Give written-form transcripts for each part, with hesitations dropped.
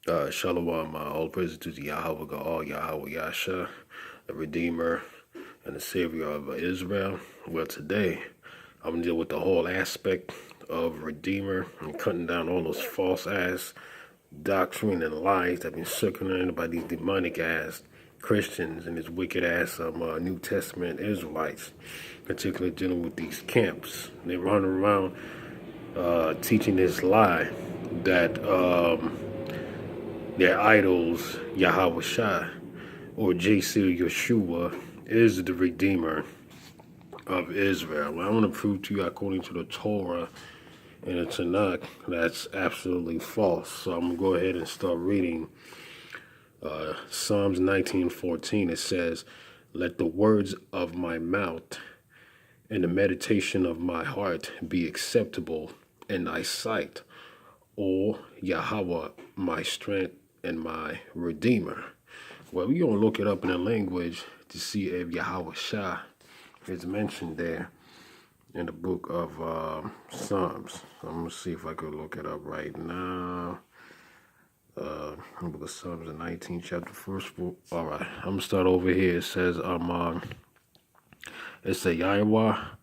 Shalom, all praises to the Yahawah, Yahawah Yasha, the Redeemer and the Savior of Israel. Well, today I'm going to deal with the whole aspect of Redeemer and cutting down all those false ass doctrine and lies that have been circulated by these demonic ass Christians and these wicked ass New Testament Israelites, particularly dealing with these camps. They run around teaching this lie that their idols, Yahawashi or JC Yeshua, is the Redeemer of Israel. Well, I want to prove to you, according to the Torah and the Tanakh, that's absolutely false. So I'm going to go ahead and start reading Psalms 19:14. It says, "Let the words of my mouth and the meditation of my heart be acceptable in thy sight, O Yahawah, my strength and my Redeemer." Well, we're going to look it up in the language to see if Yahawashi is mentioned there in the book of Psalms. So I'm going to see if I could look it up right now. The book of Psalms, the 19th chapter, first book. All right, I'm going to start over here. It says, it's a Yahawah,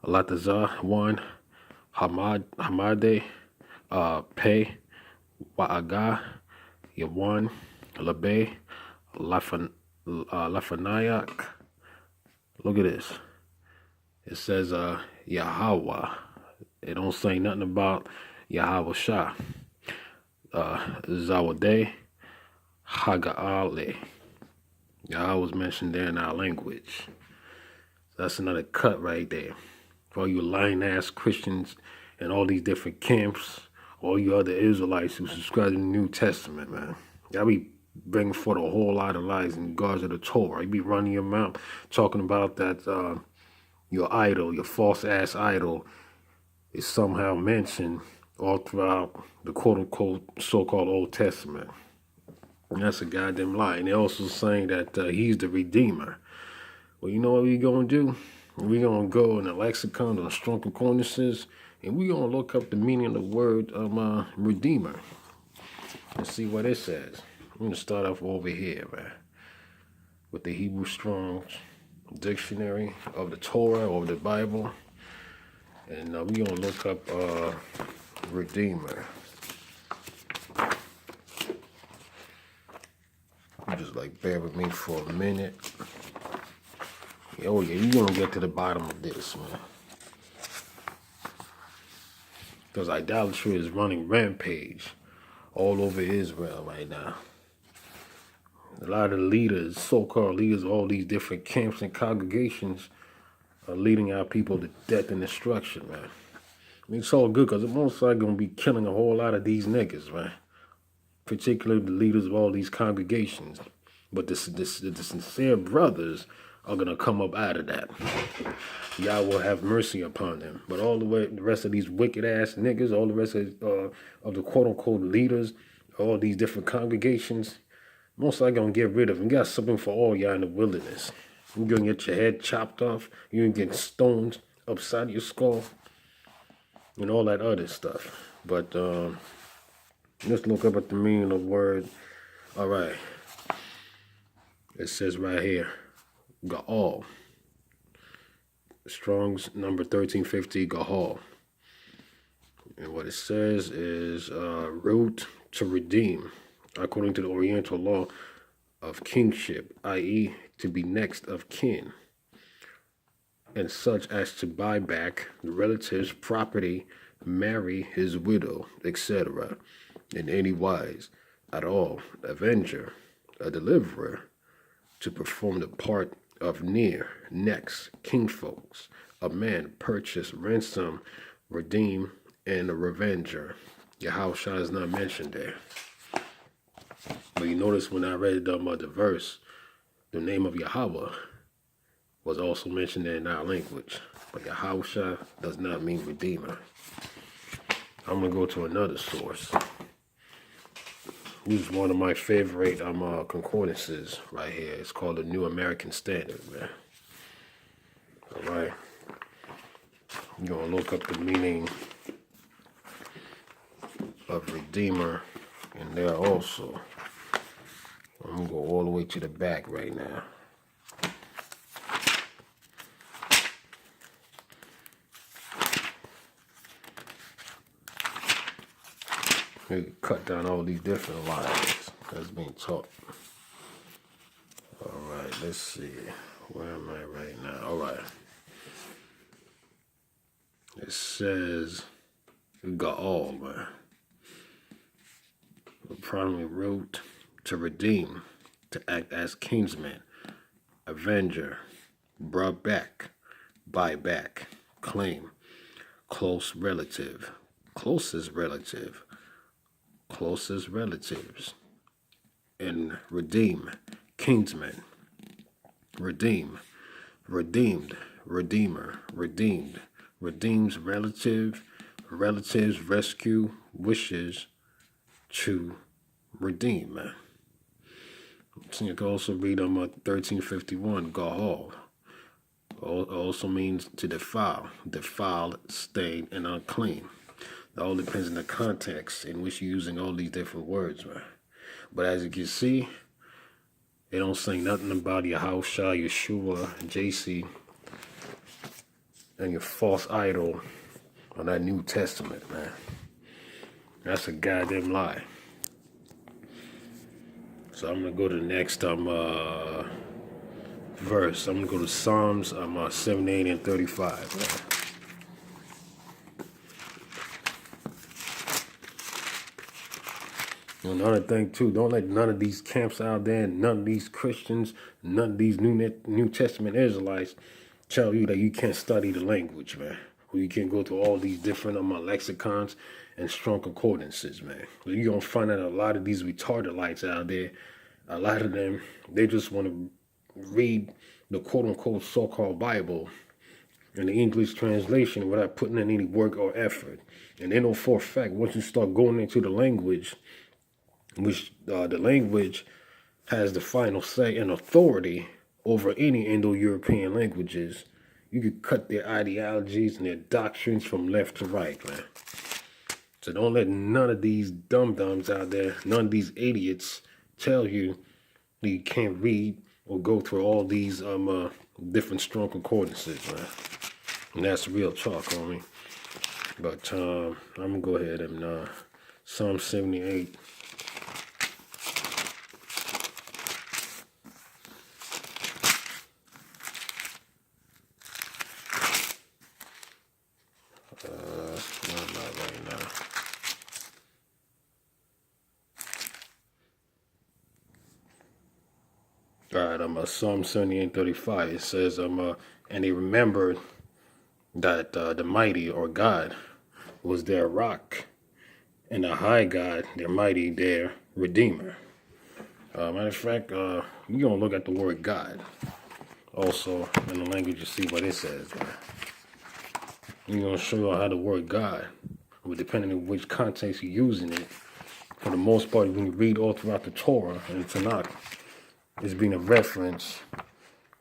Latazah, 1, Hamade, Pe, Wa'agah, Yawan, Labe, Lafanayak. Look at this. It says Yahawah. It don't say nothing about Yahawashi. Zawadeh, Haga'ale. Yahweh was mentioned there in our language. That's another cut right there. For all you lying ass Christians and all these different camps, all you other Israelites who subscribe to the New Testament, man. Y'all be bringing forth a whole lot of lies in regards to the Torah. You be running your mouth talking about that your idol, your false ass idol, is somehow mentioned all throughout the quote-unquote so-called Old Testament. And that's a goddamn lie. And they're also saying that he's the Redeemer. Well, you know what we're going to do? We're going to go in the lexicon or the strong concordances, and we're going to look up the meaning of the word Redeemer and see what it says. I'm going to start off over here, man, with the Hebrew Strong's Dictionary of the Torah or the Bible. And we're going to look up Redeemer. Just like bear with me for a minute. Oh yeah, you're going to get to the bottom of this, man. Because idolatry is running rampage all over Israel right now. A lot of leaders, so-called leaders of all these different camps and congregations are leading our people to death and destruction, man. I mean, it's all good because the most likely going to be killing a whole lot of these niggas, man. Particularly the leaders of all these congregations. But the sincere brothers are going to come up out of that. Yah will have mercy upon them. But all the rest of these wicked ass niggas, all the rest of the quote unquote leaders, all these different congregations, most likely going to get rid of them. You got something for all y'all in the wilderness. You're going to get your head chopped off. You're going to get stoned upside your skull. And all that other stuff. But let's look up at the meaning of the word. All right. It says right here, Ga'al. Strong's number 1350, Ga'al. And what it says is root to redeem, according to the Oriental law of kingship, i.e. to be next of kin, and such as to buy back the relative's property, marry his widow, etc., in any wise at all, avenger, a deliverer, to perform the part of near, next, kinfolks, a man, purchase, ransom, redeem, and a revenger. Yahawashi is not mentioned there. But you notice when I read the verse, the name of Yahawah was also mentioned there in our language. But Yahawashi does not mean Redeemer. I'm going to go to another source. This is one of my favorite concordances right here. It's called the New American Standard, man. All right. You're going to look up the meaning of Redeemer in there also. I'm going to go all the way to the back right now. We can cut down all these different lines that's being taught. All right, let's see. Where am I right now? All right. It says, we got all, man. The primary root, to redeem, to act as kinsman, avenger, brought back, buy back, claim, close relative, closest relative, closest relatives, and redeem, kinsman, redeem, redeemed, redeemer, redeemed, redeems relative, relatives, rescue, wishes to redeem. So you can also read 1351, Yahawah. Also means to defile, defiled, stained, and unclean. It all depends on the context in which you're using all these different words, man. But as you can see, they don't say nothing about Yahawashi, Yeshua, JC, and your false idol on that New Testament, man. That's a goddamn lie. So I'm gonna go to the next verse. I'm gonna go to Psalms 78 and 35. Man. Another thing too, don't let none of these camps out there, none of these Christians, none of these New Testament Israelites tell you that you can't study the language, man. Or you can't go through all these different lexicons and strong concordances, man. You're gonna find out a lot of these retarded lights out there, a lot of them, they just want to read the quote-unquote so-called Bible in the English translation without putting in any work or effort. And they know for a fact, once you start going into the language, which the language has the final say and authority over any Indo-European languages, you could cut their ideologies and their doctrines from left to right, man. So don't let none of these dum-dums out there, none of these idiots tell you that you can't read or go through all these different strong concordances, man. And that's real talk, homie. But I'm gonna go ahead and Psalm 78. All right, Psalm 78:35. It says, and they remembered that the mighty, or God, was their rock, and the high God, their mighty, their redeemer. Matter of fact, you're going to look at the word God. Also, in the language, you see what it says. You're going to show you how the word God, depending on which context you're using it. For the most part, when you read all throughout the Torah and Tanakh, it's being a reference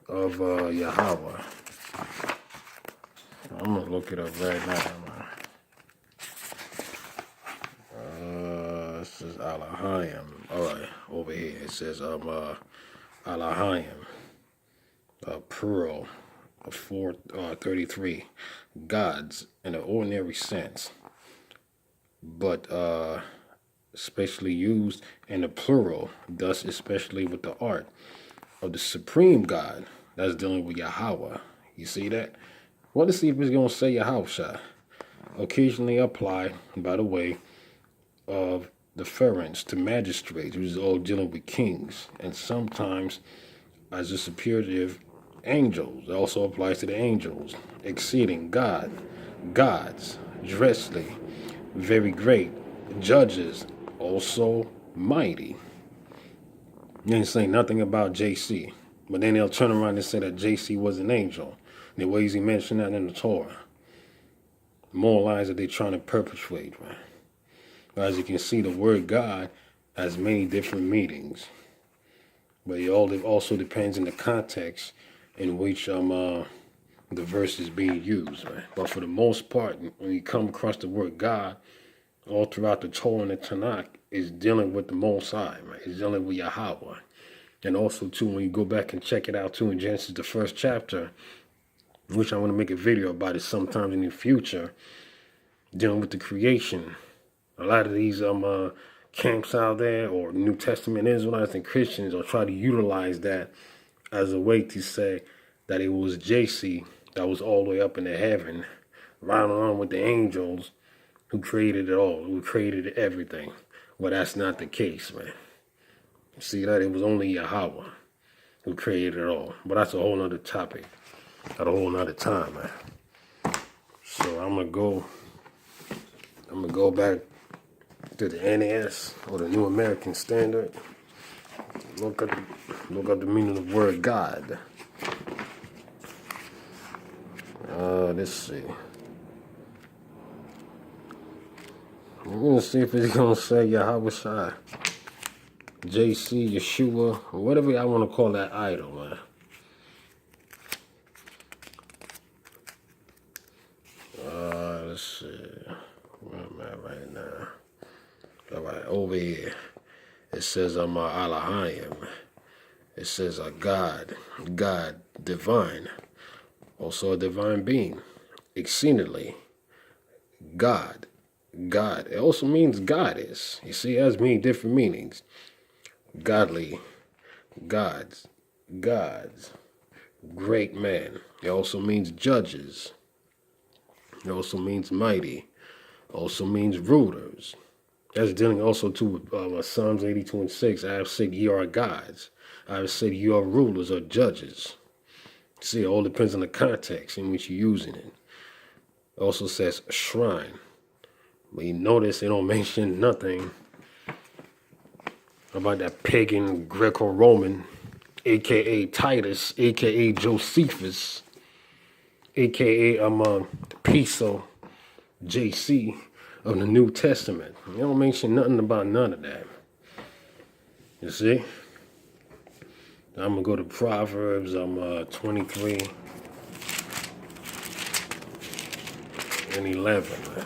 of Yahawah. I'm going to look it up right now, man. This is Alahayim. All right, over here it says Alahayim. Plural of 433. Gods in an ordinary sense, but especially used in the plural, thus especially with the art of the supreme God that's dealing with Yahawah. You see that? Well, let's see if it's going to say Yahawashi. Occasionally apply, by the way, of deference to magistrates, which is all dealing with kings, and sometimes as a superior angels. It also applies to the angels. Exceeding God, gods, dreadfully, very great, judges, also mighty. You ain't saying nothing about JC, but then they'll turn around and say that JC was an angel. The ways he mentioned that in the Torah. More lies that they're trying to perpetuate, man. But as you can see, the word God has many different meanings. But it also depends on the context in which the verse is being used, right? But for the most part, when you come across the word God, all throughout the Torah and the Tanakh is dealing with the Most High, man. It's dealing with Yahawah. And also, too, when you go back and check it out, too, in Genesis, the first chapter, which I want to make a video about it sometime in the future, dealing with the creation. A lot of these camps out there, or New Testament Israelites and Christians, are trying to utilize that as a way to say that it was JC that was all the way up in the heaven, riding along with the angels, who created it all, who created everything. Well, that's not the case, man. See that? It was only Yahawah who created it all. But that's a whole nother topic at a whole nother time, man. So I'm gonna go back to the NAS, or the New American Standard. Look up the meaning of the word God. Let's see. I'm gonna see if it's gonna say Yahawashi, JC, Yeshua, or whatever I want to call that idol, man. Let's see. Where am I right now? All right, over here. It says I'm Elohim. It says a God, divine, also a divine being, exceedingly, God. It also means goddess. You see, it has many different meanings. Godly, gods, great man. It also means judges. It also means mighty. It also means rulers. That's dealing also too with Psalms 82:6. I have said ye are gods. I have said you are rulers or judges. See, it all depends on the context in which you're using it. It also says shrine. But you notice they don't mention nothing about that pagan Greco-Roman, a.k.a. Titus, a.k.a. Josephus, a.k.a. Piso, JC of the New Testament. They don't mention nothing about none of that. You see? I'm going to go to Proverbs 23 and 11, man.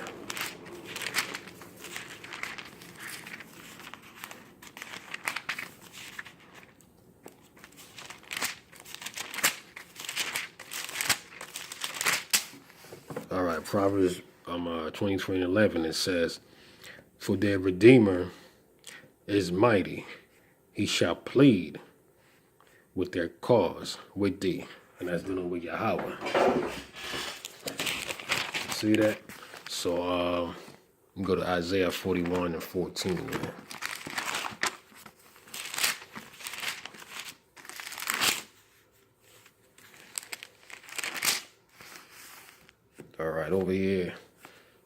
All right, Proverbs 23 and 11, it says, for their Redeemer is mighty. He shall plead with their cause with thee. And that's dealing with Yahawah. See that? So go to Isaiah 41 and 14, man. All right, over here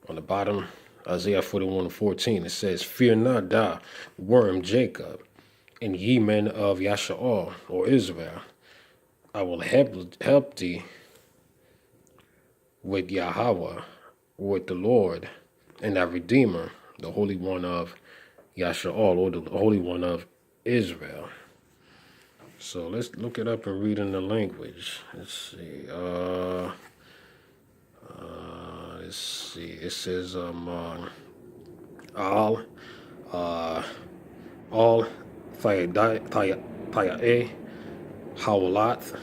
on the bottom, Isaiah 41 and 14, it says, fear not thou, worm Jacob, and ye men of Yasha'al, or Israel. I will help thee with Yahawah, with the Lord, and thy Redeemer, the Holy One of Yasha'al, or the Holy One of Israel. So let's look it up and read in the language. Let's see. Let's see. It says all Thaya'e, Hawalath,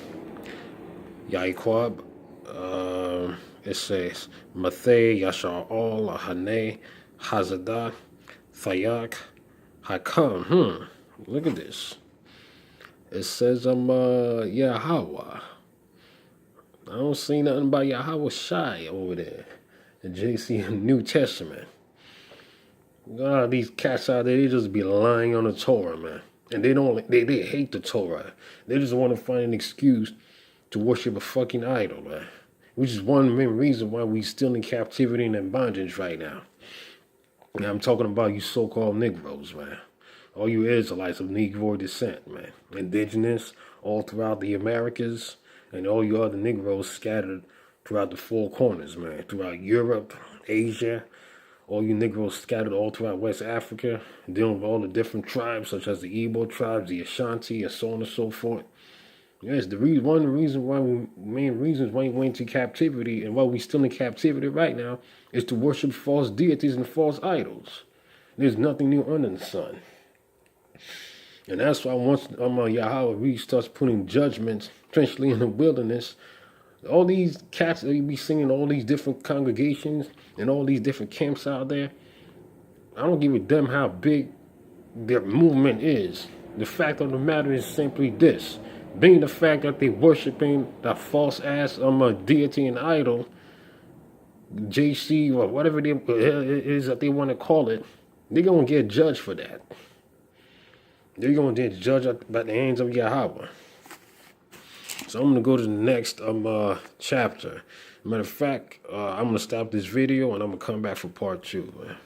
Yaquab. It says Mathay, Yasha'al, Hane, Hazadah, Thayak, Hakam. Look at this. It says Yahawah. I don't see nothing about Yahawashi over there. The JC New Testament. God, these cats out there, they just be lying on the Torah, man. And they hate the Torah. They just want to find an excuse to worship a fucking idol, man. Which is one main reason why we still in captivity and in bondage right now. Now I'm talking about you so-called Negroes, man. All you Israelites of Negro descent, man. Indigenous, all throughout the Americas, and all you other Negroes scattered throughout the four corners, man. Throughout Europe, Asia, all you Negroes scattered all throughout West Africa, dealing with all the different tribes, such as the Igbo tribes, the Ashanti, and so on and so forth. Yes, one of the reasons why main reasons why we went to captivity and why we still in captivity right now is to worship false deities and false idols. There's nothing new under the sun. And that's why once Yahawah really starts putting judgments, especially in the wilderness, all these cats that you be singing, all these different congregations and all these different camps out there, I don't give a damn how big their movement is. The fact of the matter is simply this. Being the fact that they worshiping that false ass deity and idol, JC or whatever it is that they want to call it, they're going to get judged for that. They're going to get judged by the hands of Yahawah. So I'm going to go to the next chapter. Matter of fact, I'm going to stop this video and I'm going to come back for part 2.